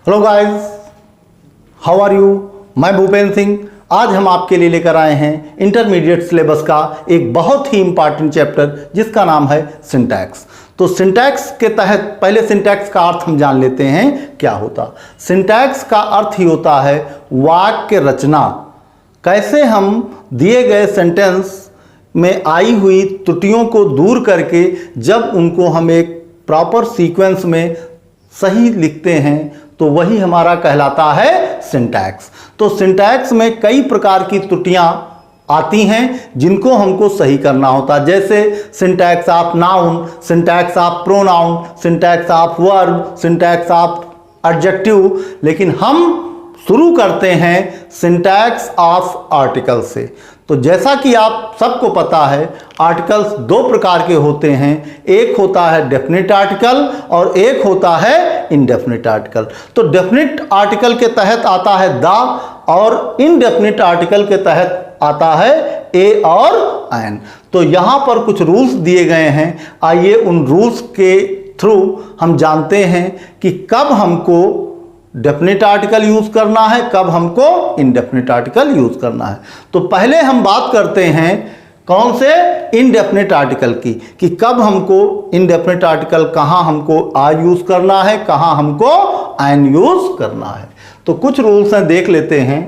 Hello guys, how are you. मैं भूपेंद्र सिंह। आज हम आपके लिए लेकर आए हैं इंटरमीडिएट सिलेबस का एक बहुत ही इंपॉर्टेंट चैप्टर जिसका नाम है सिंटैक्स। तो सिंटैक्स के तहत पहले सिंटैक्स का अर्थ हम जान लेते हैं क्या होता। सिंटैक्स का अर्थ ही होता है वाक्य रचना। कैसे हम दिए गए सेंटेंस में आई हुई त्रुटियों को दूर करके जब उनको हम एक प्रॉपर सीक्वेंस में सही लिखते हैं तो वही हमारा कहलाता है सिंटैक्स। तो सिंटैक्स में कई प्रकार की त्रुटियां आती हैं जिनको हमको सही करना होता, जैसे syntax of noun, syntax of pronoun, syntax of verb, syntax of adjective. लेकिन हम शुरू करते हैं सिंटैक्स ऑफ आर्टिकल से। तो जैसा कि आप सबको पता है, आर्टिकल्स दो प्रकार के होते हैं। एक होता है डेफिनेट आर्टिकल और एक होता है इनडेफिनेट आर्टिकल। तो डेफिनेट आर्टिकल के तहत आता है द और इनडेफिनेट आर्टिकल के तहत आता है ए और एन। तो यहां पर कुछ रूल्स दिए गए हैं। आइए उन रूल्स के थ्रू हम जानते हैं कि कब हमको डेफिनेट आर्टिकल यूज करना है, कब हमको इनडेफिनेट आर्टिकल यूज करना है। तो पहले हम बात करते हैं कौन से इनडेफिनेट आर्टिकल की, कि कब हमको इनडेफिनेट आर्टिकल कहां हमको आ यूज करना है, कहां हमको एन यूज करना है। तो कुछ रूल्स हैं, देख लेते हैं।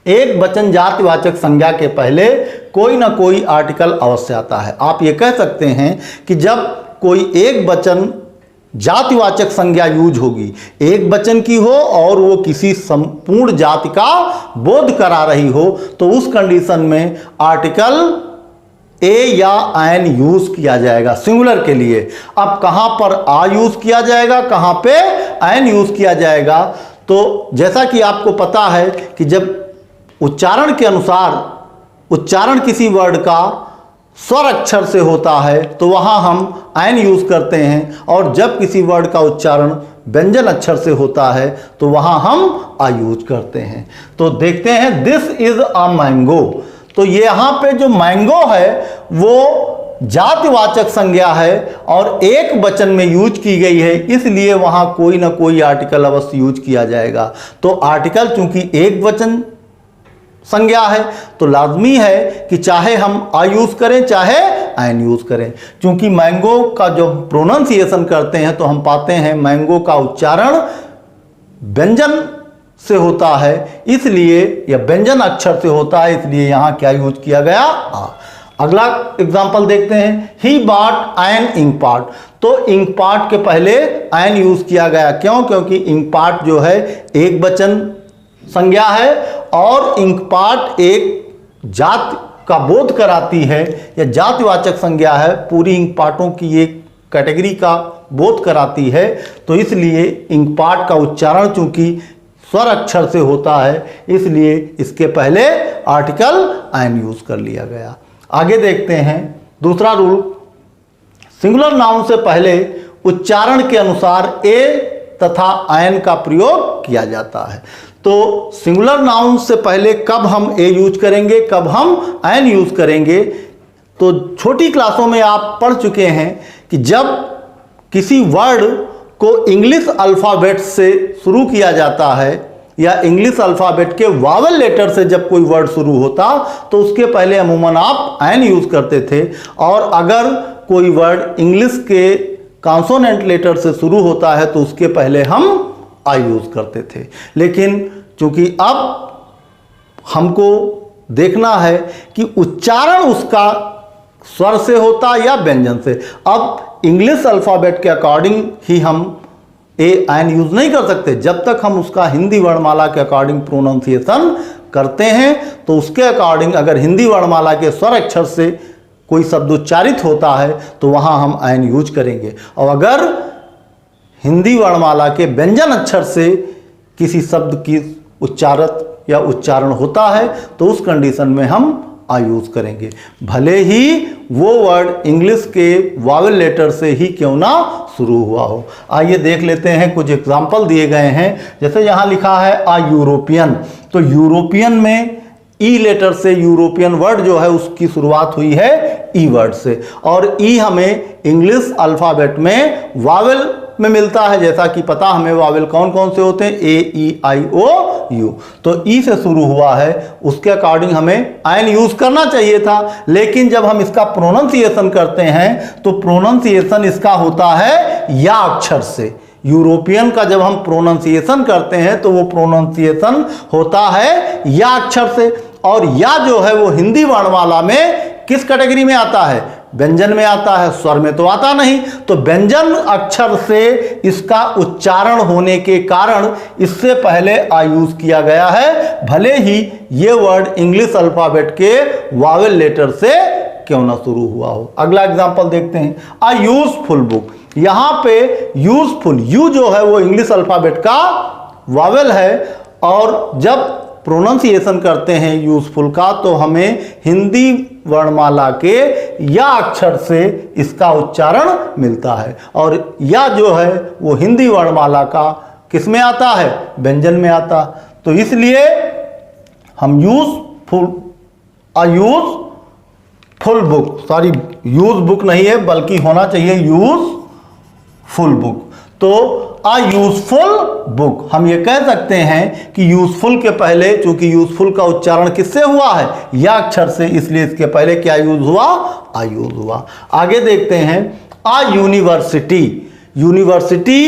एक वचन जातिवाचक संज्ञा के पहले कोई ना कोई आर्टिकल अवश्य आता है। आप ये कह सकते हैं कि जब कोई एक वचन जातिवाचक संज्ञा यूज होगी, एक वचन की हो और वो किसी संपूर्ण जाति का बोध करा रही हो, तो उस कंडीशन में आर्टिकल ए या एन यूज किया जाएगा सिंगुलर के लिए। अब कहां पर आ यूज किया जाएगा, कहां पे एन यूज किया जाएगा। तो जैसा कि आपको पता है कि जब उच्चारण के अनुसार उच्चारण किसी वर्ड का स्वर अक्षर से होता है तो वहां हम एन यूज करते हैं, और जब किसी वर्ड का उच्चारण व्यंजन अक्षर से होता है तो वहां हम आ यूज करते हैं। तो देखते हैं, दिस इज अ मैंगो। तो ये यहां पे जो मैंगो है वो जातिवाचक संज्ञा है और एक वचन में यूज की गई है, इसलिए वहां कोई ना कोई आर्टिकल अवश्य यूज किया जाएगा। तो आर्टिकल चूंकि एक वचन संज्ञा है तो लाजमी है कि चाहे हम आ यूज करें चाहे एन यूज करें। क्योंकि मैंगो का जो प्रोनाउंसिएशन करते हैं तो हम पाते हैं मैंगो का उच्चारण व्यंजन से होता है, इसलिए या व्यंजन अक्षर से होता है, इसलिए यहां क्या यूज किया गया, आ। अगला एग्जांपल देखते हैं, he bought an ink pot. तो इंक पॉट के पहले एन यूज किया गया, क्यों? क्योंकि इंक पॉट जो है एक वचन संज्ञा है और इंक पॉट एक जाति का बोध कराती है या जातिवाचक संज्ञा है, पूरी इंक पॉटों की एक कैटेगरी का बोध कराती है। तो इसलिए इंक पॉट का उच्चारण चूंकि स्वर अक्षर से होता है, इसलिए इसके पहले आर्टिकल एन यूज कर लिया गया। आगे देखते हैं दूसरा रूल, सिंगुलर नाउन से पहले उच्चारण के अनुसार ए तथा एन का प्रयोग किया जाता है। तो सिंगुलर नाउन से पहले कब हम ए यूज करेंगे, कब हम एन यूज करेंगे। तो छोटी क्लासों में आप पढ़ चुके हैं कि जब किसी वर्ड को इंग्लिश अल्फ़ाबेट से शुरू किया जाता है या इंग्लिश अल्फ़ाबेट के वावल लेटर से जब कोई वर्ड शुरू होता तो उसके पहले अमूमन आप एन यूज करते थे, और अगर कोई वर्ड इंग्लिश के कॉन्सोनेंट लेटर से शुरू होता है तो उसके पहले हम आ यूज करते थे। लेकिन चूंकि अब हमको देखना है कि उच्चारण उसका स्वर से होता या व्यंजन से। अब इंग्लिश अल्फ़ाबेट के अकॉर्डिंग ही हम ए एन यूज नहीं कर सकते, जब तक हम उसका हिंदी वर्णमाला के अकॉर्डिंग प्रोनाउंसिएशन करते हैं। तो उसके अकॉर्डिंग अगर हिंदी वर्णमाला के स्वर अक्षर से कोई शब्द उच्चारित होता है तो वहां हम एन यूज करेंगे, और अगर हिंदी वर्णमाला के व्यंजन अक्षर से किसी शब्द की उच्चारत या उच्चारण होता है तो उस कंडीशन में हम आ यूज करेंगे, भले ही वो वर्ड इंग्लिश के वावल लेटर से ही क्यों ना शुरू हुआ हो। आइए देख लेते हैं, कुछ एग्जाम्पल दिए गए हैं। जैसे यहाँ लिखा है आ यूरोपियन। तो यूरोपियन में ई लेटर से यूरोपियन वर्ड जो है उसकी शुरुआत हुई है ई वर्ड से, और ई हमें इंग्लिश अल्फ़ाबेट में वावेल में मिलता है, जैसा कि पता हमें वावेल कौन कौन से होते हैं, ए ई आई ओ यू। तो ई से शुरू हुआ है, उसके अकॉर्डिंग हमें आयन यूज करना चाहिए था, लेकिन जब हम इसका प्रोनाउंसिएशन करते हैं तो प्रोनाउंसिएशन इसका होता है या अक्षर से। यूरोपियन का जब हम प्रोनाउंसिएशन करते हैं तो वो प्रोनाउंसिएशन होता है या अक्षर से, और या जो है वो हिंदी वर्णमाला में किस कैटेगरी में आता है, व्यंजन में आता है, स्वर में तो आता नहीं। तो व्यंजन अक्षर से इसका उच्चारण होने के कारण इससे पहले आ यूज किया गया है, भले ही ये वर्ड इंग्लिश अल्फाबेट के वावेल लेटर से क्यों ना शुरू हुआ हो। अगला एग्जांपल देखते हैं, अ यूजफुल बुक। यहां पे यूजफुल, यू जो है वो इंग्लिश अल्फाबेट का वावेल है, और जब प्रोनाउंसिएशन करते हैं यूजफुल का तो हमें हिंदी वर्णमाला के या अक्षर से इसका उच्चारण मिलता है, और या जो है वो हिंदी वर्णमाला का किस में आता है, व्यंजन में आता। तो इसलिए हम useful, a useful book, sorry use book नहीं है बल्कि होना चाहिए यूजफुल बुक। तो अ यूजफुल बुक, हम ये कह सकते हैं कि यूजफुल के पहले, चूंकि यूजफुल का उच्चारण किससे हुआ है, या अक्षर से, इसलिए इसके पहले क्या यूज हुआ, आ यूज हुआ। आगे देखते हैं, a university. University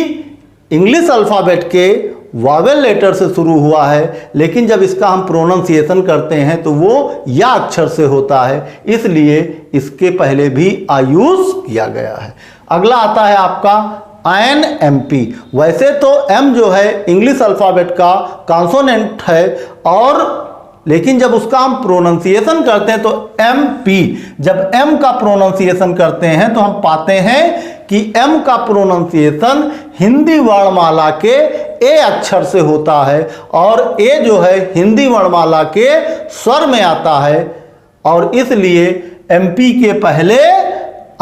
English alphabet के वावेल लेटर से शुरू हुआ है, लेकिन जब इसका हम प्रोनाउंसिएशन करते हैं तो वो या अक्षर से होता है, इसलिए इसके पहले भी आ यूज किया गया है। अगला आता है आपका INMP। वैसे तो M जो है इंग्लिश अल्फाबेट का कॉन्सोनेंट है, और लेकिन जब उसका हम प्रोनाउंसिएशन करते हैं तो MP, जब M का प्रोनाउंसिएशन करते हैं तो हम पाते हैं कि M का प्रोनाउंसिएशन हिंदी वर्णमाला के ए अक्षर से होता है, और ए जो है हिंदी वर्णमाला के स्वर में आता है, और इसलिए MP के पहले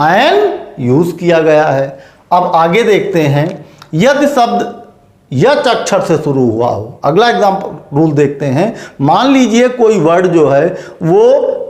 आयन यूज किया गया है। अब आगे देखते हैं, यदि शब्द यच अक्षर से शुरू हुआ हो। अगला एग्जाम्पल रूल देखते हैं, मान लीजिए कोई वर्ड जो है वो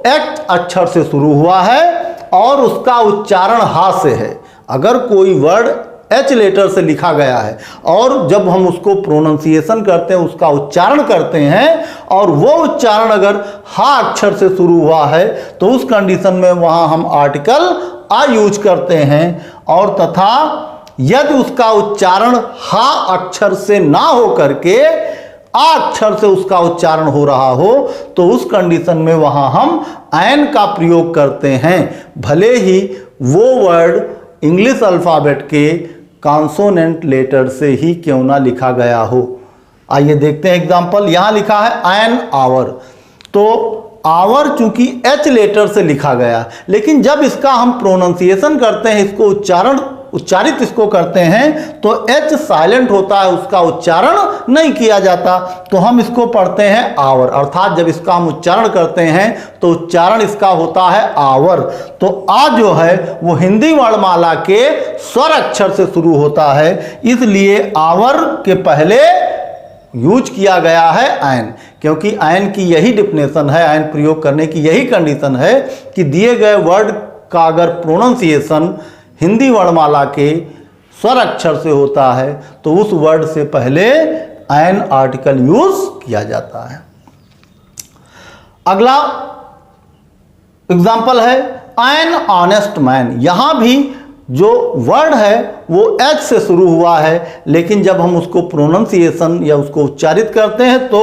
एच अक्षर से शुरू हुआ है और उसका उच्चारण हा से है। अगर कोई वर्ड एच लेटर से लिखा गया है और जब हम उसको प्रोनाउंसिएशन करते हैं, उसका उच्चारण करते हैं, और वो उच्चारण अगर हा अक्षर से शुरू हुआ है तो उस कंडीशन में वहां हम आर्टिकल आ यूज करते हैं, और तथा यदि उसका उच्चारण हा अक्षर से ना हो करके आ अक्षर से उसका उच्चारण हो रहा हो तो उस कंडीशन में वहां हम आयन का प्रयोग करते हैं, भले ही वो वर्ड इंग्लिश अल्फाबेट के कॉन्सोनेंट लेटर से ही क्यों ना लिखा गया हो। आइए देखते हैं एग्जांपल। यहां लिखा है एन आवर। तो आवर चूंकि एच लेटर से लिखा गया, लेकिन जब इसका हम प्रोनाउंसिएशन करते हैं, इसको उच्चारित इसको करते हैं तो एच साइलेंट होता है, उसका उच्चारण नहीं किया जाता, तो हम इसको पढ़ते हैं आवर। अर्थात जब इसका हम उच्चारण करते हैं तो उच्चारण इसका होता है आवर। तो आ जो है वो हिंदी वर्णमाला के स्वर अक्षर से शुरू होता है, इसलिए आवर के पहले यूज किया गया है आयन, क्योंकि आयन की यही डिफिनेशन है, आयन प्रयोग करने की यही कंडीशन है कि दिए गए वर्ड का अगर प्रोनाउंसिएशन हिंदी वर्णमाला के स्वर अक्षर से होता है तो उस वर्ड से पहले आयन आर्टिकल यूज किया जाता है। अगला एग्जाम्पल है एन ऑनेस्ट मैन। यहां भी जो वर्ड है वो एच से शुरू हुआ है, लेकिन जब हम उसको प्रोनाउंसिएशन या उसको उच्चारित करते हैं तो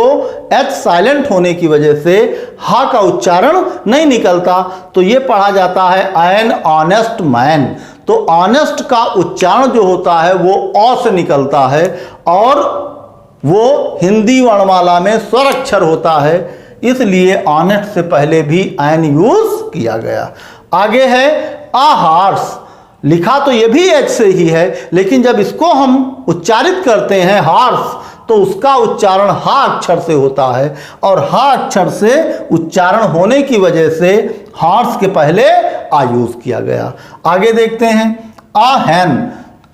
एच साइलेंट होने की वजह से हा का उच्चारण नहीं निकलता, तो ये पढ़ा जाता है एन ऑनेस्ट मैन। तो ऑनेस्ट का उच्चारण जो होता है वो औ से निकलता है, और वो हिंदी वर्णमाला में स्वर अक्षर होता है, इसलिए ऑनेस्ट से पहले भी आयन यूज किया गया। आगे है आ हार्स। लिखा तो ये भी एच से ही है, लेकिन जब इसको हम उच्चारित करते हैं हार्स तो उसका उच्चारण हा अक्षर से होता है, और हा अक्षर से उच्चारण होने की वजह से हार्स के पहले आ यूज किया गया। आगे देखते हैं आ हैन।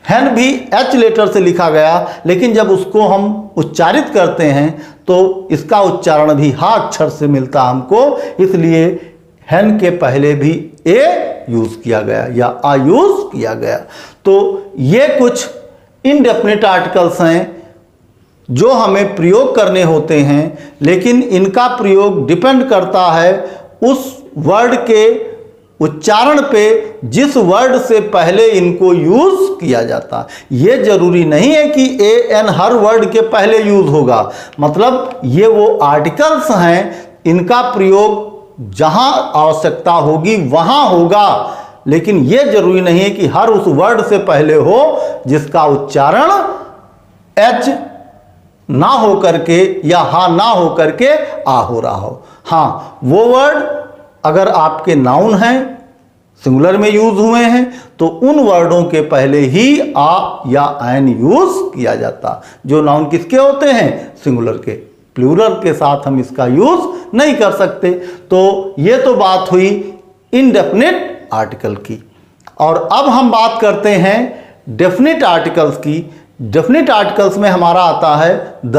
हैन भी एच लेटर से लिखा गया, लेकिन जब उसको हम उच्चारित करते हैं तो इसका उच्चारण भी हा अक्षर से मिलता हमको, इसलिए हैन के पहले भी ए यूज किया गया या आ यूज किया गया। तो ये कुछ इनडेफिनिट आर्टिकल्स हैं जो हमें प्रयोग करने होते हैं, लेकिन इनका प्रयोग डिपेंड करता है उस वर्ड के उच्चारण पे जिस वर्ड से पहले इनको यूज किया जाता है। ये जरूरी नहीं है कि ए एन हर वर्ड के पहले यूज होगा, मतलब ये वो आर्टिकल्स हैं, इनका प्रयोग जहां आवश्यकता होगी वहां होगा, लेकिन ये जरूरी नहीं है कि हर उस वर्ड से पहले हो जिसका उच्चारण एच ना हो करके या हा ना हो करके आ हो रहा हो। हाँ, वो वर्ड अगर आपके नाउन हैं, सिंगुलर में यूज हुए हैं, तो उन वर्डों के पहले ही आ या एन यूज किया जाता। जो नाउन किसके होते हैं? सिंगुलर के। प्लूरल के साथ हम इसका यूज नहीं कर सकते। तो ये तो बात हुई इनडेफिनिट आर्टिकल की। और अब हम बात करते हैं डेफिनिट आर्टिकल्स की। डेफिनिट आर्टिकल्स में हमारा आता है द।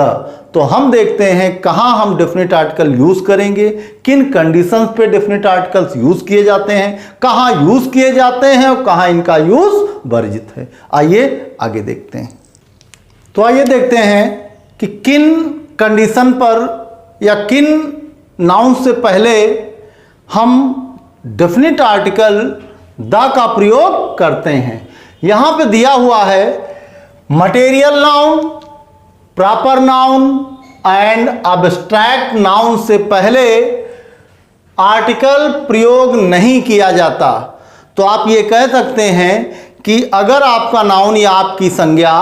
तो हम देखते हैं कहां हम डेफिनिट आर्टिकल यूज करेंगे, किन कंडीशंस पे डेफिनिट आर्टिकल्स यूज किए जाते हैं, कहां यूज किए जाते हैं और कहां इनका यूज वर्जित है। आइए आगे देखते हैं। तो आइए देखते हैं कि किन कंडीशन पर या किन नाउन से पहले हम डेफिनिट आर्टिकल द का प्रयोग करते हैं। यहां पे दिया हुआ है material noun, proper noun and abstract noun से पहले आर्टिकल प्रयोग नहीं किया जाता। तो आप ये कह सकते हैं कि अगर आपका नाउन या आपकी संज्ञा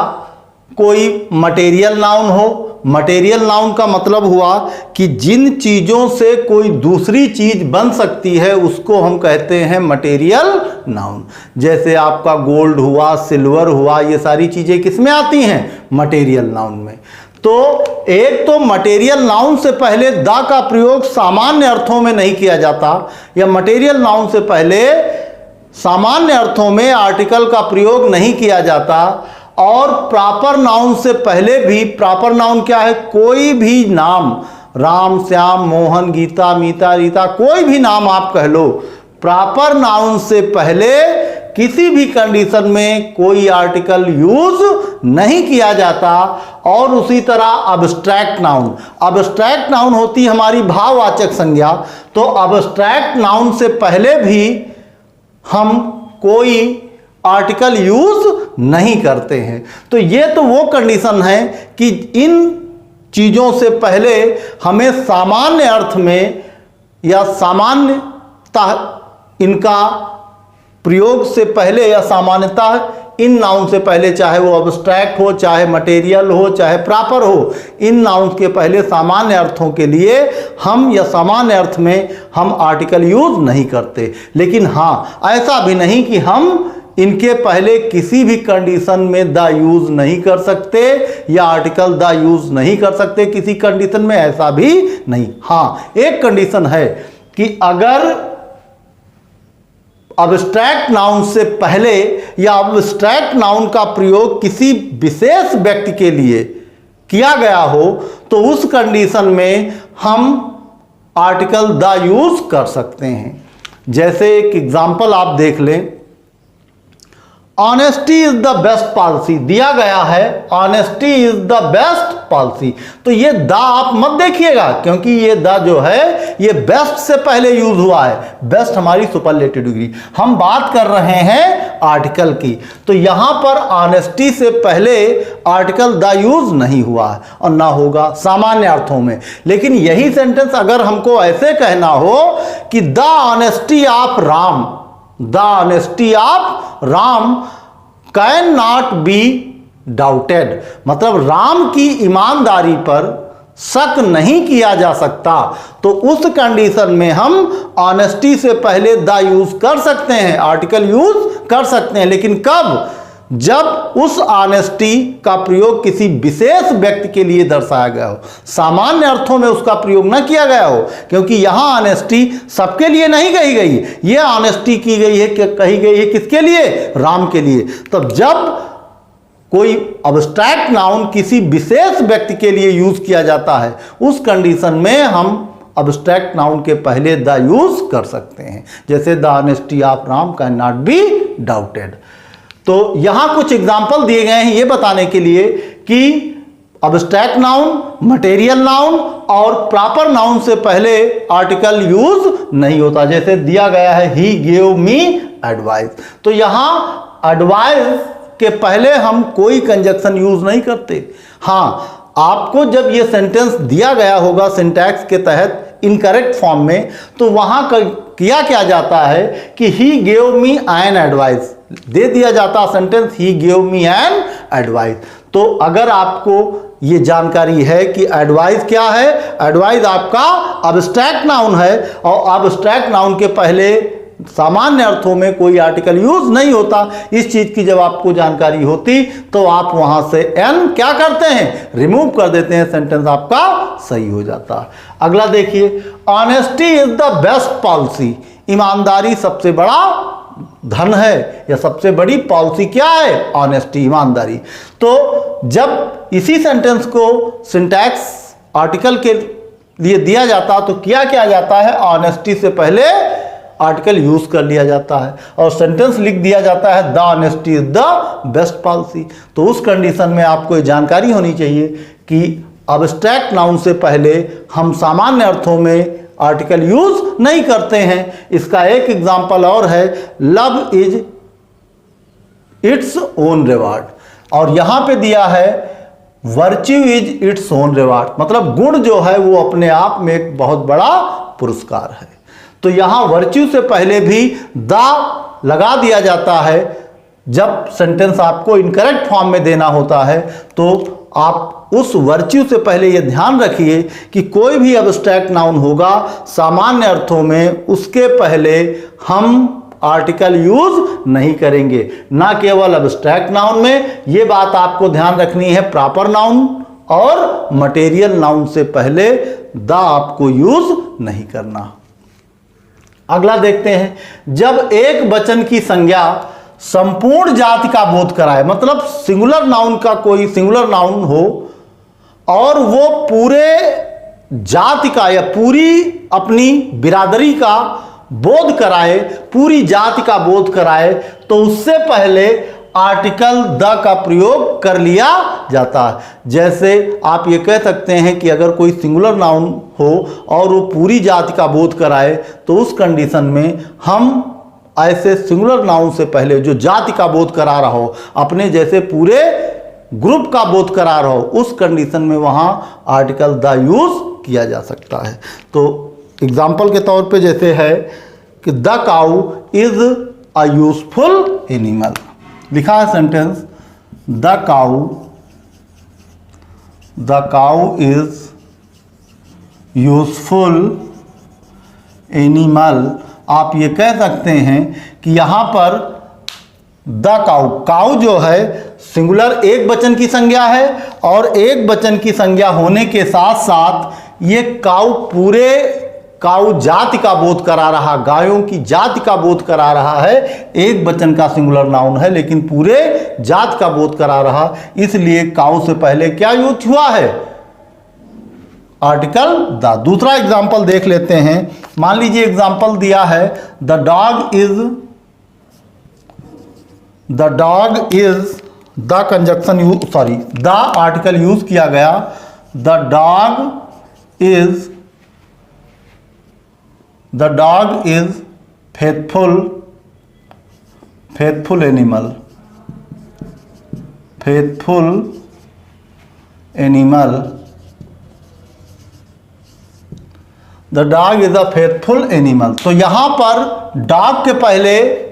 कोई मटेरियल नाउन हो, मटेरियल नाउन का मतलब हुआ कि जिन चीज़ों से कोई दूसरी चीज़ बन सकती है उसको हम कहते हैं मटेरियल नाउन। जैसे आपका गोल्ड हुआ, सिल्वर हुआ, ये सारी चीज़ें किस में आती हैं? मटेरियल नाउन में। तो एक तो मटेरियल नाउन से पहले द का प्रयोग सामान्य अर्थों में नहीं किया जाता, या मटेरियल नाउन से पहले सामान्य अर्थों में आर्टिकल का प्रयोग नहीं किया जाता। और प्रॉपर नाउन से पहले भी, प्रॉपर नाउन क्या है? कोई भी नाम, राम, श्याम, मोहन, गीता, मीता, रीता, कोई भी नाम आप कह लो, प्रॉपर नाउन से पहले किसी भी कंडीशन में कोई आर्टिकल यूज नहीं किया जाता। और उसी तरह अब्स्ट्रैक्ट नाउन, अब्स्ट्रैक्ट नाउन होती हमारी भाववाचक संज्ञा। तो अब्स्ट्रैक्ट नाउन से पहले भी हम कोई आर्टिकल यूज नहीं करते हैं। तो ये तो वो कंडीशन है कि इन चीज़ों से पहले हमें सामान्य अर्थ में या सामान्यतः इनका प्रयोग से पहले या सामान्यतः इन नाउन से पहले, चाहे वो अब्स्ट्रैक्ट हो, चाहे मटेरियल हो, चाहे प्रॉपर हो, इन नाउन के पहले सामान्य अर्थों के लिए हम या सामान्य अर्थ में हम आर्टिकल यूज नहीं करते। लेकिन हाँ, ऐसा भी नहीं कि हम इनके पहले किसी भी कंडीशन में द यूज नहीं कर सकते या आर्टिकल द यूज नहीं कर सकते किसी कंडीशन में, ऐसा भी नहीं। हाँ, एक कंडीशन है कि अगर अब्स्ट्रैक्ट नाउन से पहले या अब्स्ट्रैक्ट नाउन का प्रयोग किसी विशेष व्यक्ति के लिए किया गया हो, तो उस कंडीशन में हम आर्टिकल द यूज कर सकते हैं। जैसे एक एग्जांपल आप देख लें, honesty is the best policy दिया गया है, honesty is the best policy. तो ये द आप मत देखिएगा, क्योंकि ये द जो है ये बेस्ट से पहले यूज हुआ है। बेस्ट हमारी सुपरलेटिव डिग्री, हम बात कर रहे हैं आर्टिकल की। तो यहां पर ऑनेस्टी से पहले आर्टिकल द यूज नहीं हुआ है और ना होगा सामान्य अर्थों में। लेकिन यही सेंटेंस अगर हमको ऐसे कहना हो कि the honesty of Ram, the honesty of Ram can not be doubted, मतलब राम की ईमानदारी पर शक नहीं किया जा सकता। तो उस कंडीशन में हम ऑनेस्टी से पहले द यूज कर सकते हैं, आर्टिकल यूज कर सकते हैं। लेकिन कब? जब उस ऑनेस्टी का प्रयोग किसी विशेष व्यक्ति के लिए दर्शाया गया हो, सामान्य अर्थों में उसका प्रयोग न किया गया हो, क्योंकि यहां ऑनेस्टी सबके लिए नहीं कही गई, ये ऑनेस्टी की गई है, कही गई है किसके लिए? राम के लिए। तब जब कोई अब्स्ट्रैक्ट नाउन किसी विशेष व्यक्ति के लिए यूज किया जाता है, उस कंडीशन में हम अब्स्ट्रैक्ट नाउन के पहले द यूज कर सकते हैं। जैसे the honesty of Ram can not be doubted. तो यहां कुछ एग्जाम्पल दिए गए हैं ये बताने के लिए कि अब्स्ट्रैक्ट नाउन, मटेरियल नाउन और प्रॉपर नाउन से पहले आर्टिकल यूज नहीं होता। जैसे दिया गया है ही गिव मी एडवाइस, तो यहां एडवाइस के पहले हम कोई कंजक्शन यूज नहीं करते। हां, आपको जब ये सेंटेंस दिया गया होगा सिंटैक्स के तहत इनकरेक्ट फॉर्म में, तो वहां किया क्या जाता है कि ही गिव मी एन एडवाइस, दे दिया जाता sentence he give me an advice. तो अगर आपको ये जानकारी है कि एडवाइस क्या है, एडवाइस आपका अब्स्ट्रैक्ट नाउन है और अब्स्ट्रैक्ट नाउन के पहले सामान्य अर्थों में कोई आर्टिकल यूज नहीं होता। इस चीज की जब आपको जानकारी होती तो आप वहां से एन क्या करते हैं, रिमूव कर देते हैं, सेंटेंस आपका सही हो जाता है। अगला देखिए, honesty is the best policy, ईमानदारी सबसे बड़ा धन है या सबसे बड़ी पॉलिसी क्या है, ऑनेस्टी, ईमानदारी। तो जब इसी सेंटेंस को सिंटैक्स आर्टिकल के लिए दिया जाता तो क्या जाता है, ऑनेस्टी से पहले आर्टिकल यूज कर लिया जाता है और सेंटेंस लिख दिया जाता है the honesty is the best policy. तो उस कंडीशन में आपको ये जानकारी होनी चाहिए कि अब्स्ट्रैक्ट नाउन से पहले हम सामान्य अर्थों में आर्टिकल यूज नहीं करते हैं। इसका एक एग्जांपल और है, love is its own reward, और यहां पे दिया है virtue is its own reward, मतलब गुण जो है वो अपने आप में एक बहुत बड़ा पुरस्कार है। तो यहां वर्च्यू से पहले भी द लगा दिया जाता है जब सेंटेंस आपको इनकरेक्ट फॉर्म में देना होता है। तो आप उस वर्च्यू से पहले यह ध्यान रखिए कि कोई भी अब्स्ट्रैक्ट नाउन होगा सामान्य अर्थों में उसके पहले हम आर्टिकल यूज नहीं करेंगे, ना केवल अब्स्ट्रैक्ट नाउन में। यह बात आपको ध्यान रखनी है, प्रॉपर नाउन और मटेरियल नाउन से पहले द आपको यूज नहीं करना। अगला देखते हैं, जब एक वचन की संज्ञा संपूर्ण जाति का बोध कराए, मतलब सिंगुलर नाउन का कोई सिंगुलर नाउन हो और वो पूरे जाति का या पूरी अपनी बिरादरी का बोध कराए, पूरी जाति का बोध कराए, तो उससे पहले आर्टिकल द का प्रयोग कर लिया जाता है। जैसे आप ये कह सकते हैं कि अगर कोई सिंगुलर नाउन हो और वो पूरी जाति का बोध कराए तो उस कंडीशन में हम ऐसे सिंगुलर नाउन से पहले जो जाति का बोध करा रहा हो, अपने जैसे पूरे ग्रुप का बोध करा रहा हो, उस कंडीशन में वहां आर्टिकल द यूज किया जा सकता है। तो एग्जाम्पल के तौर पे जैसे है कि the cow is a useful animal, लिखा है sentence the cow is useful animal. आप ये कह सकते हैं कि यहां पर द काउ जो है सिंगुलर एक वचन की संज्ञा है और एक वचन की संज्ञा होने के साथ साथ ये काउ जाति का बोध करा रहा, गायों की जाति का बोध करा रहा है। एक वचन का सिंगुलर नाउन है लेकिन पूरे जाति का बोध करा रहा, इसलिए काउ से पहले क्या यूज हुआ है, आर्टिकल द। दूसरा एग्जाम्पल देख लेते हैं। मान लीजिए एग्जाम्पल दिया है the dog is the conjunction use, sorry the article use किया गया, the dog is faithful animal, the dog is a faithful animal. तो यहां पर डॉग के पहले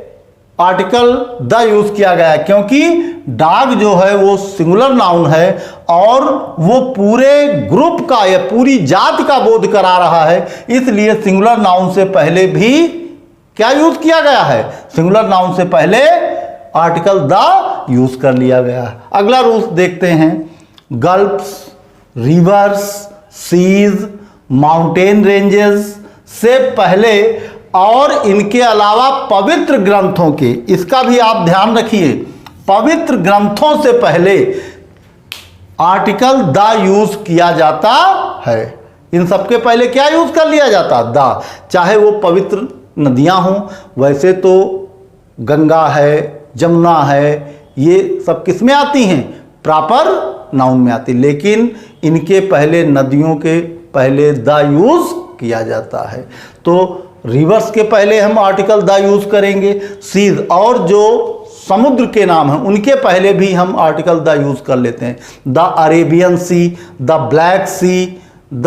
आर्टिकल द यूज किया गया क्योंकि डॉग जो है वो सिंगुलर नाउन है और वो पूरे ग्रुप का या पूरी जाति का बोध करा रहा है, इसलिए सिंगुलर नाउन से पहले भी क्या यूज किया गया है, सिंगुलर नाउन से पहले आर्टिकल द यूज कर लिया गया है। अगला रूल्स देखते हैं, gulfs, rivers, seas, mountain ranges से पहले और इनके अलावा पवित्र ग्रंथों के, इसका भी आप ध्यान रखिए, पवित्र ग्रंथों से पहले आर्टिकल द यूज किया जाता है। इन सबके पहले क्या यूज कर लिया जाता, द। चाहे वो पवित्र नदियां हों, वैसे तो गंगा है, जमुना है, ये सब किस में आती हैं? प्रॉपर नाउन में आती, लेकिन इनके पहले नदियों के पहले द यूज किया जाता है। तो रिवर्स के पहले हम आर्टिकल द यूज करेंगे, सीज और जो समुद्र के नाम हैं उनके पहले भी हम आर्टिकल द यूज कर लेते हैं। The Arabian sea, the black sea, the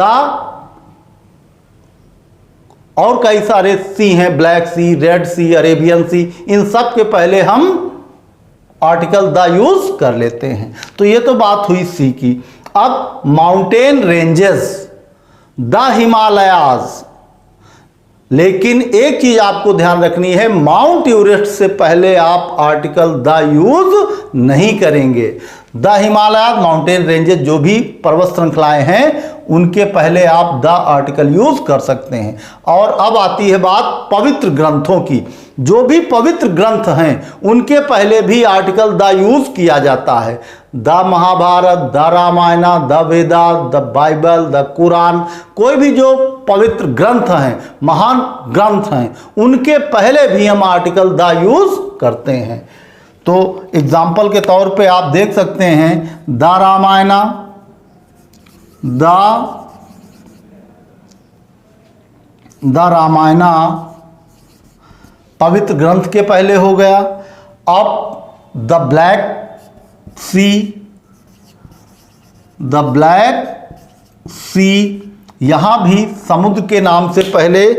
और कई सारे सी हैं, black sea, red sea, Arabian sea, इन सब के पहले हम आर्टिकल द यूज कर लेते हैं। तो ये तो बात हुई सी की। अब माउंटेन रेंजेस, द हिमालयाज, लेकिन एक चीज आपको ध्यान रखनी है, माउंट एवरेस्ट से पहले आप आर्टिकल द यूज नहीं करेंगे। द हिमालयाज, माउंटेन रेंजेस, जो भी पर्वत श्रृंखलाएं हैं उनके पहले आप द आर्टिकल यूज कर सकते हैं। और अब आती है बात पवित्र ग्रंथों की। जो भी पवित्र ग्रंथ हैं उनके पहले भी आर्टिकल द यूज किया जाता है। The Mahabharat, the Ramayan, the Veda, the Bible, the Quran, कोई भी जो पवित्र ग्रंथ हैं, महान ग्रंथ हैं, उनके पहले भी हम आर्टिकल द यूज करते हैं। तो एग्जाम्पल के तौर पे आप देख सकते हैं, द रामायण, द रामायण पवित्र ग्रंथ के पहले हो गया। अब द ब्लैक सी, यहां भी समुद्र के नाम से पहले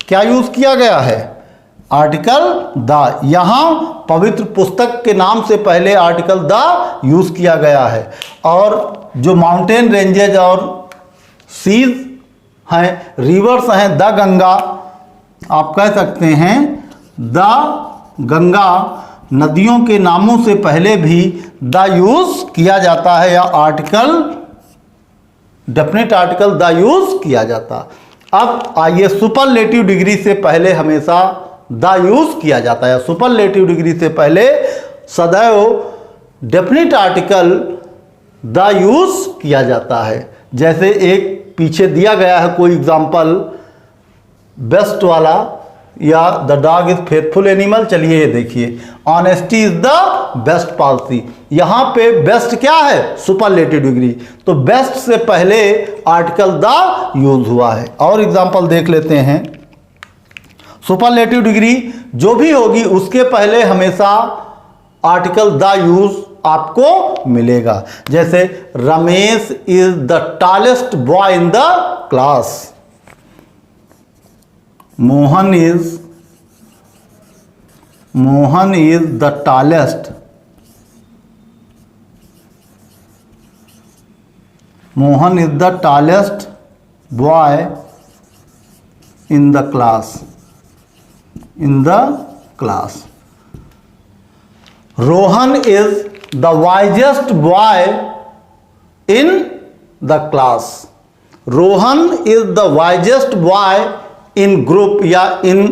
क्या यूज किया गया है? Article the. यहां पवित्र पुस्तक के नाम से पहले आर्टिकल द यूज किया गया है। और जो माउंटेन रेंजेज और सीज हैं, रिवर्स हैं, द गंगा, आप कह सकते हैं द गंगा, नदियों के नामों से पहले भी द यूज किया जाता है या article, definite article the use किया जाता। अब आइए, सुपरलेटिव डिग्री से पहले हमेशा द यूज किया जाता है। सुपरलेटिव डिग्री से पहले सदैव डेफिनेट आर्टिकल द यूज किया जाता है। जैसे एक पीछे दिया गया है कोई एग्जाम्पल बेस्ट वाला, या the dog is faithful animal. चलिए ये देखिए, honesty is the best policy. यहां पे बेस्ट क्या है? Superlative degree. तो बेस्ट से पहले आर्टिकल द यूज हुआ है। और एग्जाम्पल देख लेते हैं। सुपरलेटिव डिग्री जो भी होगी उसके पहले हमेशा आर्टिकल द यूज आपको मिलेगा। जैसे Ramesh is the tallest boy in the class, Mohan is the tallest, Mohan is the tallest boy in the class, Rohan is the wisest boy in the class, Rohan is the wisest boy in group या in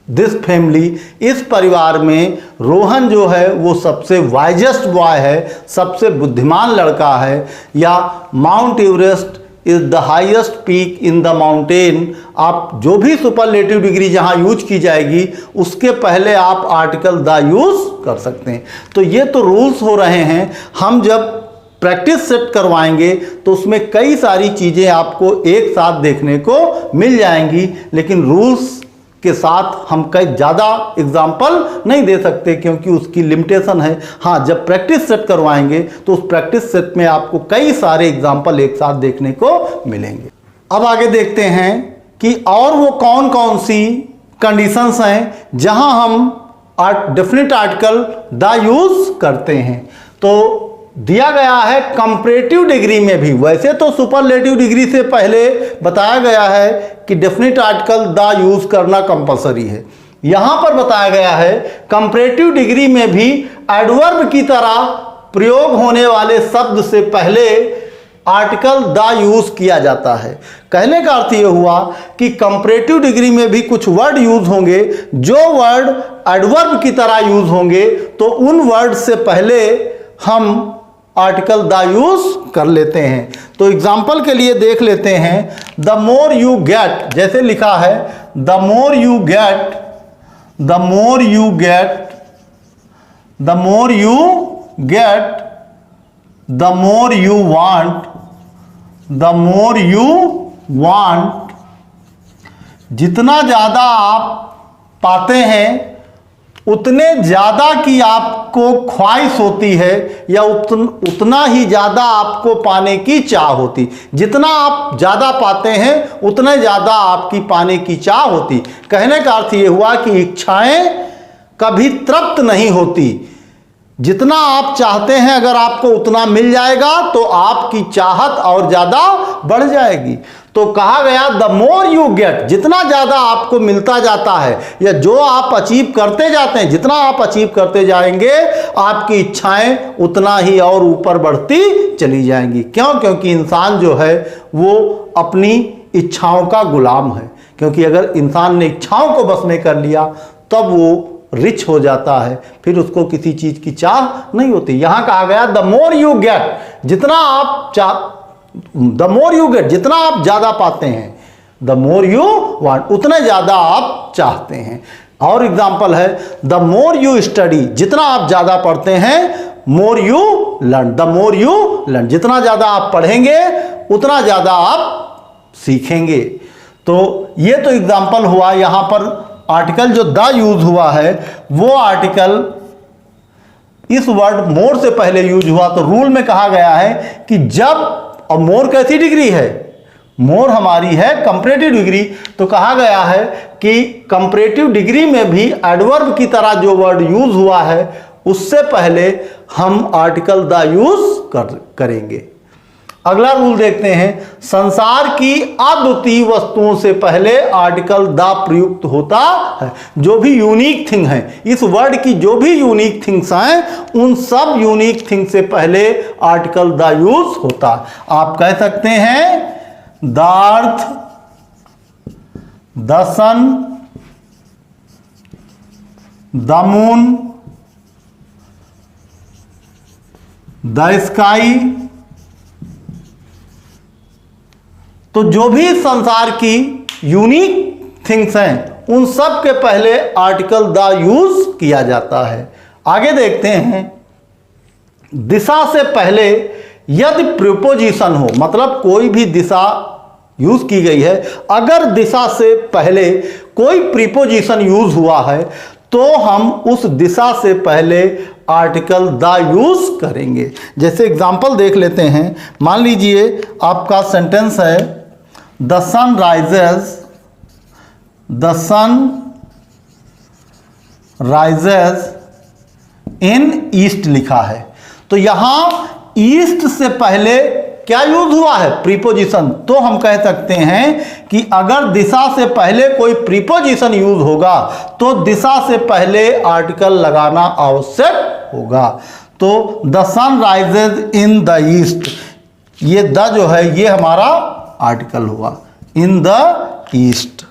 this family. इस परिवार में रोहन जो है वो सबसे wisest boy है, सबसे बुद्धिमान लड़का है। या mount Everest is the highest peak in the mountain. आप जो भी सुपरलेटिव डिग्री जहां यूज की जाएगी उसके पहले आप आर्टिकल द यूज कर सकते हैं। तो ये तो रूल्स हो रहे हैं। हम जब प्रैक्टिस सेट करवाएंगे तो उसमें कई सारी चीज़ें आपको एक साथ देखने को मिल जाएंगी, लेकिन रूल्स के साथ हम कई ज़्यादा एग्जाम्पल नहीं दे सकते क्योंकि उसकी लिमिटेशन है। हाँ, जब प्रैक्टिस सेट करवाएंगे तो उस प्रैक्टिस सेट में आपको कई सारे एग्जाम्पल एक साथ देखने को मिलेंगे। अब आगे देखते हैं कि और वो कौन कौन सी कंडीशंस हैं जहां हम डेफिनेट आर्टिकल द यूज करते हैं। तो दिया गया है कंपैरेटिव डिग्री में भी। वैसे तो सुपरलेटिव डिग्री से पहले बताया गया है कि डेफिनेट आर्टिकल द यूज करना कंपलसरी है। यहां पर बताया गया है कंपैरेटिव डिग्री में भी एडवर्ब की तरह प्रयोग होने वाले शब्द से पहले आर्टिकल द यूज किया जाता है। कहने का अर्थ यह हुआ कि कंपैरेटिव डिग्री में भी कुछ वर्ड यूज होंगे जो वर्ड एडवर्ब की तरह यूज होंगे, तो उन वर्ड से पहले हम आर्टिकल द यूज कर लेते हैं। तो एग्जाम्पल के लिए देख लेते हैं, द मोर यू गेट, जैसे लिखा है the more you get the more you get, the more you want, the more you want, जितना ज़्यादा आप पाते हैं उतने ज़्यादा की आपको ख्वाहिश होती है, या उतना ही ज़्यादा आपको पाने की चाह होती। जितना आप ज़्यादा पाते हैं उतने ज़्यादा आपकी पाने की चाह होती। कहने का अर्थ ये हुआ कि इच्छाएं कभी तृप्त नहीं होती। जितना आप चाहते हैं अगर आपको उतना मिल जाएगा तो आपकी चाहत और ज़्यादा बढ़ जाएगी। तो कहा गया द मोर यू गेट, जितना ज़्यादा आपको मिलता जाता है या जो आप अचीव करते जाते हैं, जितना आप अचीव करते जाएंगे आपकी इच्छाएं उतना ही और ऊपर बढ़ती चली जाएंगी। क्यों? क्योंकि इंसान जो है वो अपनी इच्छाओं का गुलाम है। क्योंकि अगर इंसान ने इच्छाओं को बस में कर लिया तब वो रिच हो जाता है, फिर उसको किसी चीज़ की चाह नहीं होती। यहाँ कहा गया द मोर यू गेट, जितना आप द मोर यू गेट, जितना आप ज़्यादा पाते हैं, द मोर यू वांट, उतने ज़्यादा आप चाहते हैं। और एग्जाम्पल है द मोर यू स्टडी, जितना आप ज़्यादा पढ़ते हैं, more you learn, the more you learn, जितना ज़्यादा आप पढ़ेंगे उतना ज़्यादा आप सीखेंगे। तो ये तो एग्जाम्पल हुआ। यहाँ पर आर्टिकल जो द यूज हुआ है वो आर्टिकल इस वर्ड मोर से पहले यूज हुआ। तो रूल में कहा गया है कि जब, और मोर कैसी डिग्री है, मोर हमारी है कंपैरेटिव डिग्री, तो कहा गया है कि कंपैरेटिव डिग्री में भी एडवर्ब की तरह जो वर्ड यूज हुआ है उससे पहले हम आर्टिकल द यूज करेंगे। अगला रूल देखते हैं, संसार की अद्वितीय वस्तुओं से पहले आर्टिकल द प्रयुक्त होता है। जो भी यूनिक थिंग है, इस वर्ड की जो भी यूनिक थिंग्स हैं उन सब यूनिक थिंग से पहले आर्टिकल द यूज होता है। आप कह सकते हैं the earth, the sun, the moon, the sky. तो जो भी संसार की यूनिक थिंग्स हैं उन सब के पहले आर्टिकल द यूज किया जाता है। आगे देखते हैं, दिशा से पहले यदि प्रीपोजिशन हो, मतलब कोई भी दिशा यूज की गई है, अगर दिशा से पहले कोई प्रीपोजिशन यूज हुआ है तो हम उस दिशा से पहले आर्टिकल द यूज करेंगे। जैसे एग्जांपल देख लेते हैं। मान लीजिए आपका सेंटेंस है the sun rises, the sun rises in east लिखा है। तो यहां ईस्ट से पहले क्या यूज हुआ है? प्रीपोजिशन। तो हम कह सकते हैं कि अगर दिशा से पहले कोई प्रीपोजिशन यूज होगा तो दिशा से पहले आर्टिकल लगाना आवश्यक होगा। तो the sun rises in the east, ये द जो है ये हमारा आर्टिकल हुआ, in the east.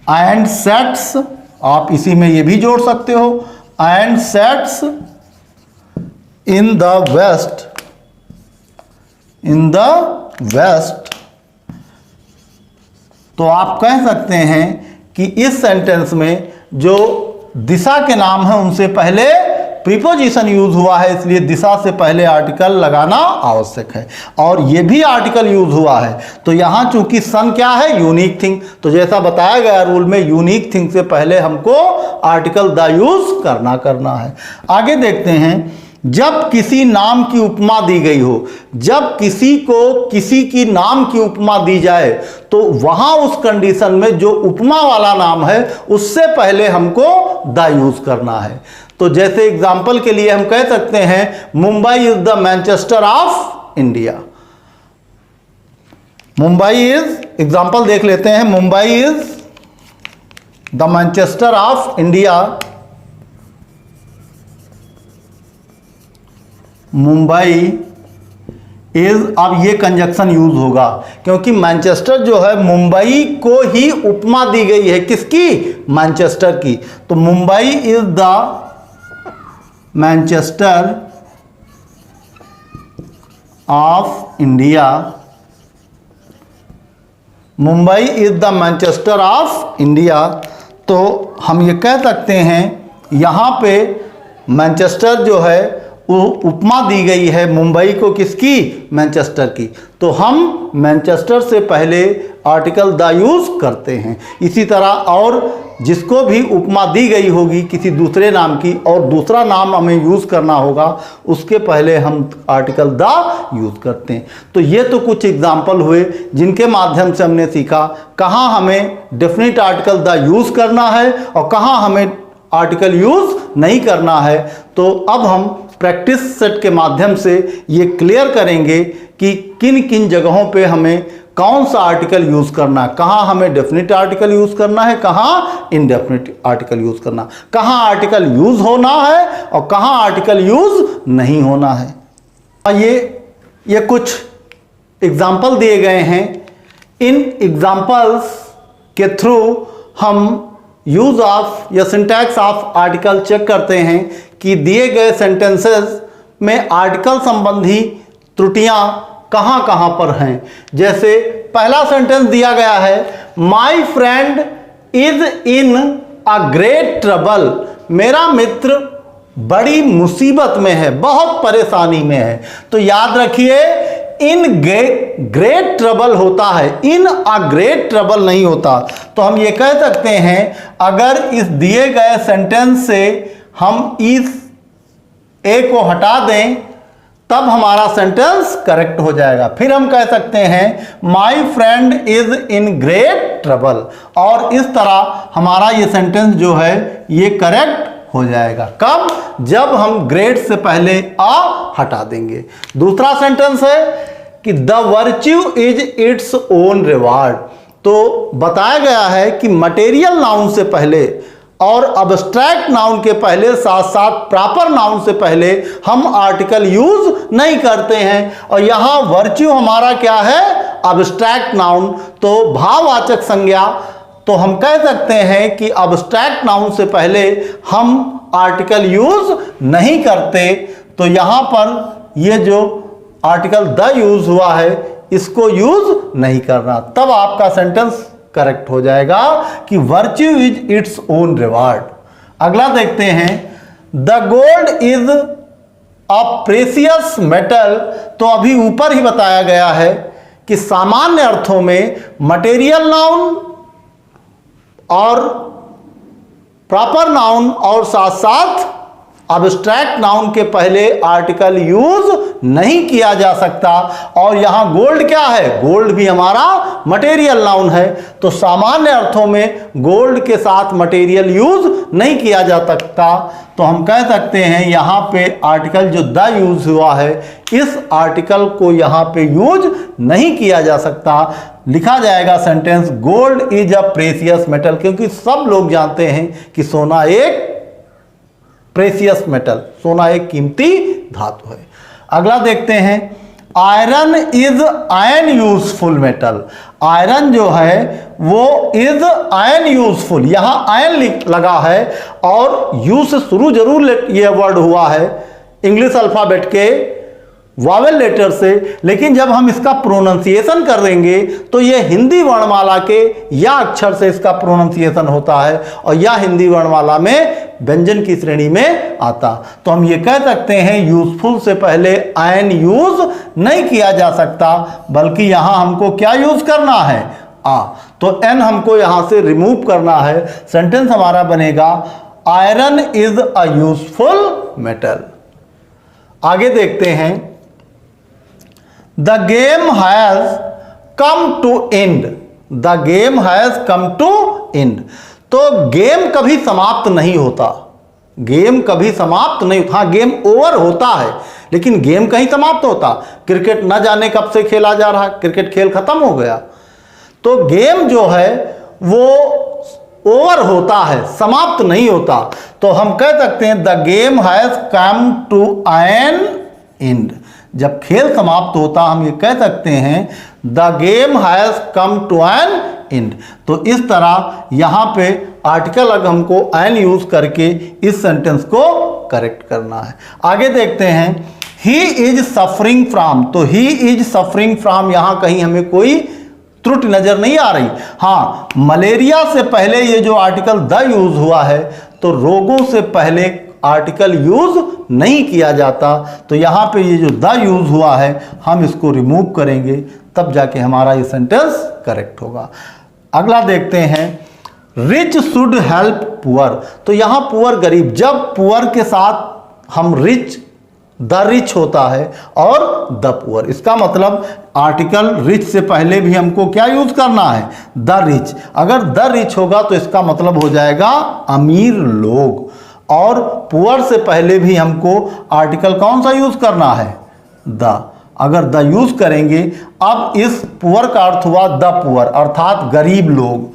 And sets, आप इसी में ये भी जोड़ सकते हो, and sets in the west, in the west. तो आप कह सकते हैं कि इस सेंटेंस में जो दिशा के नाम है उनसे पहले प्रीपोजिशन यूज हुआ है, इसलिए दिशा से पहले आर्टिकल लगाना आवश्यक है। और ये भी आर्टिकल यूज हुआ है। तो यहां चूंकि सन क्या है? Unique thing. तो जैसा बताया गया रूल में, यूनिक थिंग से पहले हमको आर्टिकल द यूज करना है। आगे देखते हैं, जब किसी नाम की उपमा दी गई हो, जब किसी को किसी की नाम की उपमा दी जाए तो वहां उस कंडीशन में जो उपमा वाला नाम है उससे पहले हमको द यूज करना है। तो जैसे एग्जाम्पल के लिए हम कह सकते हैं Mumbai is the Manchester of India. Mumbai is, example देख लेते हैं, Mumbai is the Manchester of India. Mumbai is, अब ये कंजक्शन यूज होगा क्योंकि मैनचेस्टर जो है मुंबई को ही उपमा दी गई है, किसकी? मैनचेस्टर की। तो Mumbai is the Manchester of India, Mumbai is the Manchester of India. तो हम ये कह सकते हैं यहाँ पे मैनचेस्टर जो है वो उपमा दी गई है मुंबई को, किसकी? मैनचेस्टर की। तो हम मैनचेस्टर से पहले आर्टिकल द यूज़ करते हैं। इसी तरह और जिसको भी उपमा दी गई होगी किसी दूसरे नाम की और दूसरा नाम हमें यूज़ करना होगा, उसके पहले हम आर्टिकल द यूज़ करते हैं। तो ये तो कुछ एग्जाम्पल हुए जिनके माध्यम से हमने सीखा कहाँ हमें डेफिनेट आर्टिकल द यूज़ करना है और कहाँ हमें आर्टिकल यूज़ नहीं करना है। तो अब हम प्रैक्टिस सेट के माध्यम से ये क्लियर करेंगे कि किन किन जगहों पे हमें कौन सा आर्टिकल यूज़ करना है, कहाँ हमें डेफिनेट आर्टिकल यूज़ करना है, कहाँ इनडेफिनेट आर्टिकल यूज़ करना, कहाँ आर्टिकल यूज़ होना है और कहाँ आर्टिकल यूज़ नहीं होना है। ये कुछ एग्जाम्पल दिए गए हैं। इन एग्जाम्पल्स के थ्रू हम यूज़ ऑफ या सिंटैक्स ऑफ आर्टिकल चेक करते हैं कि दिए गए सेंटेंसेस में आर्टिकल संबंधी त्रुटियां कहां कहां पर हैं। जैसे पहला सेंटेंस दिया गया है, my friend is in a great trouble, मेरा मित्र बड़ी मुसीबत में है, बहुत परेशानी में है। तो याद रखिए इन ग्रेट ट्रबल होता है, इन अ ग्रेट ट्रबल नहीं होता। तो हम ये कह सकते हैं अगर इस दिए गए सेंटेंस से हम इस ए को हटा दें तब हमारा सेंटेंस करेक्ट हो जाएगा। फिर हम कह सकते हैं my friend is in great trouble, और इस तरह हमारा ये सेंटेंस जो है ये करेक्ट हो जाएगा। कब? जब हम ग्रेट से पहले आ हटा देंगे। दूसरा सेंटेंस है कि the virtue is its own reward. तो बताया गया है कि मटेरियल नाउन से पहले और अब्स्ट्रैक्ट नाउन के पहले साथ साथ प्रॉपर नाउन से पहले हम आर्टिकल यूज नहीं करते हैं। और यहां वर्च्यू हमारा क्या है? Abstract noun. तो भाववाचक संज्ञा, तो हम कह सकते हैं कि अब्स्ट्रैक्ट नाउन से पहले हम आर्टिकल यूज नहीं करते। तो यहां पर ये जो आर्टिकल द यूज हुआ है इसको यूज नहीं करना, तब आपका सेंटेंस करेक्ट हो जाएगा कि virtue is its own reward. अगला देखते हैं, the gold is a precious metal. तो अभी ऊपर ही बताया गया है कि सामान्य अर्थों में मटेरियल नाउन और प्रॉपर नाउन और साथ साथ अब्स्ट्रैक्ट नाउन के पहले आर्टिकल यूज नहीं किया जा सकता। और यहां गोल्ड क्या है? गोल्ड भी हमारा मटेरियल नाउन है। तो सामान्य अर्थों में गोल्ड के साथ मटेरियल यूज नहीं किया जा सकता। तो हम कह सकते हैं यहां पे आर्टिकल जो द यूज हुआ है इस आर्टिकल को यहां पे यूज नहीं किया जा सकता। लिखा जाएगा sentence gold is a precious metal, क्योंकि सब लोग जानते हैं कि सोना एक प्रेसियस मेटल, सोना एक कीमती धातु है। अगला देखते हैं, iron is ion useful metal. Iron जो है वो इज आयन यूजफुल, यहां आयन लगा है और यू से शुरू जरूर ये वर्ड हुआ है इंग्लिश अल्फाबेट के वावेल लेटर से, लेकिन जब हम इसका प्रोनाउंसिएशन करेंगे तो ये हिंदी वर्णमाला के या अक्षर से इसका प्रोनाउंसिएशन होता है और या हिंदी वर्णमाला में व्यंजन की श्रेणी में आता। तो हम ये कह सकते हैं यूजफुल से पहले आयन यूज नहीं किया जा सकता, बल्कि यहां हमको क्या यूज करना है? आ। तो एन हमको यहां से रिमूव करना है। सेंटेंस हमारा बनेगा iron is a useful metal. आगे देखते हैं, the game has come to end. The game has come to end. तो गेम कभी समाप्त नहीं होता, गेम कभी समाप्त नहीं होता। हाँ, गेम ओवर होता है लेकिन गेम कहीं समाप्त होता। क्रिकेट न जाने कब से खेला जा रहा है, क्रिकेट खेल खत्म हो गया। तो गेम जो है वो ओवर होता है, समाप्त नहीं होता। तो हम कह सकते हैं the game has come to an end. जब खेल समाप्त होता हम ये कह सकते हैं the game has come to an end. तो इस तरह यहां पे आर्टिकल अगर हमको एन यूज करके इस सेंटेंस को करेक्ट करना है। आगे देखते हैं, ही इज सफरिंग फ्रॉम। तो ही इज सफरिंग फ्रॉम, यहां कहीं हमें कोई त्रुटि नजर नहीं आ रही। हाँ, मलेरिया से पहले ये जो आर्टिकल द यूज हुआ है, तो रोगों से पहले आर्टिकल यूज नहीं किया जाता। तो यहां पे ये जो द यूज हुआ है, हम इसको रिमूव करेंगे, तब जाके हमारा ये सेंटेंस करेक्ट होगा। अगला देखते हैं, रिच शुड हेल्प पुअर। तो यहां पुअर गरीब, जब पुअर के साथ हम रिच, द रिच होता है और द पुअर, इसका मतलब आर्टिकल रिच से पहले भी हमको क्या यूज करना है, द रिच। अगर द रिच होगा तो इसका मतलब हो जाएगा अमीर लोग, और पुअर से पहले भी हमको आर्टिकल कौन सा यूज करना है, द। अगर द यूज करेंगे, अब इस पुअर का अर्थ हुआ द पुअर, अर्थात गरीब लोग।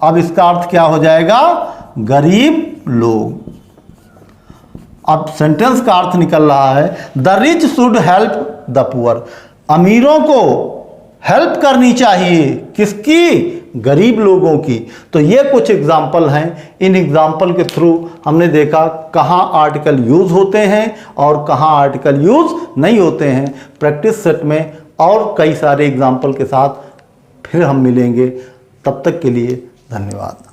अब इसका अर्थ क्या हो जाएगा, गरीब लोग। अब सेंटेंस का अर्थ निकल रहा है, the rich should help the poor. अमीरों को हेल्प करनी चाहिए, किसकी, गरीब लोगों की। तो ये कुछ एग्जाम्पल हैं, इन एग्जाम्पल के थ्रू हमने देखा कहाँ आर्टिकल यूज होते हैं और कहाँ आर्टिकल यूज नहीं होते हैं। प्रैक्टिस सेट में और कई सारे एग्जाम्पल के साथ फिर हम मिलेंगे। तब तक के लिए धन्यवाद।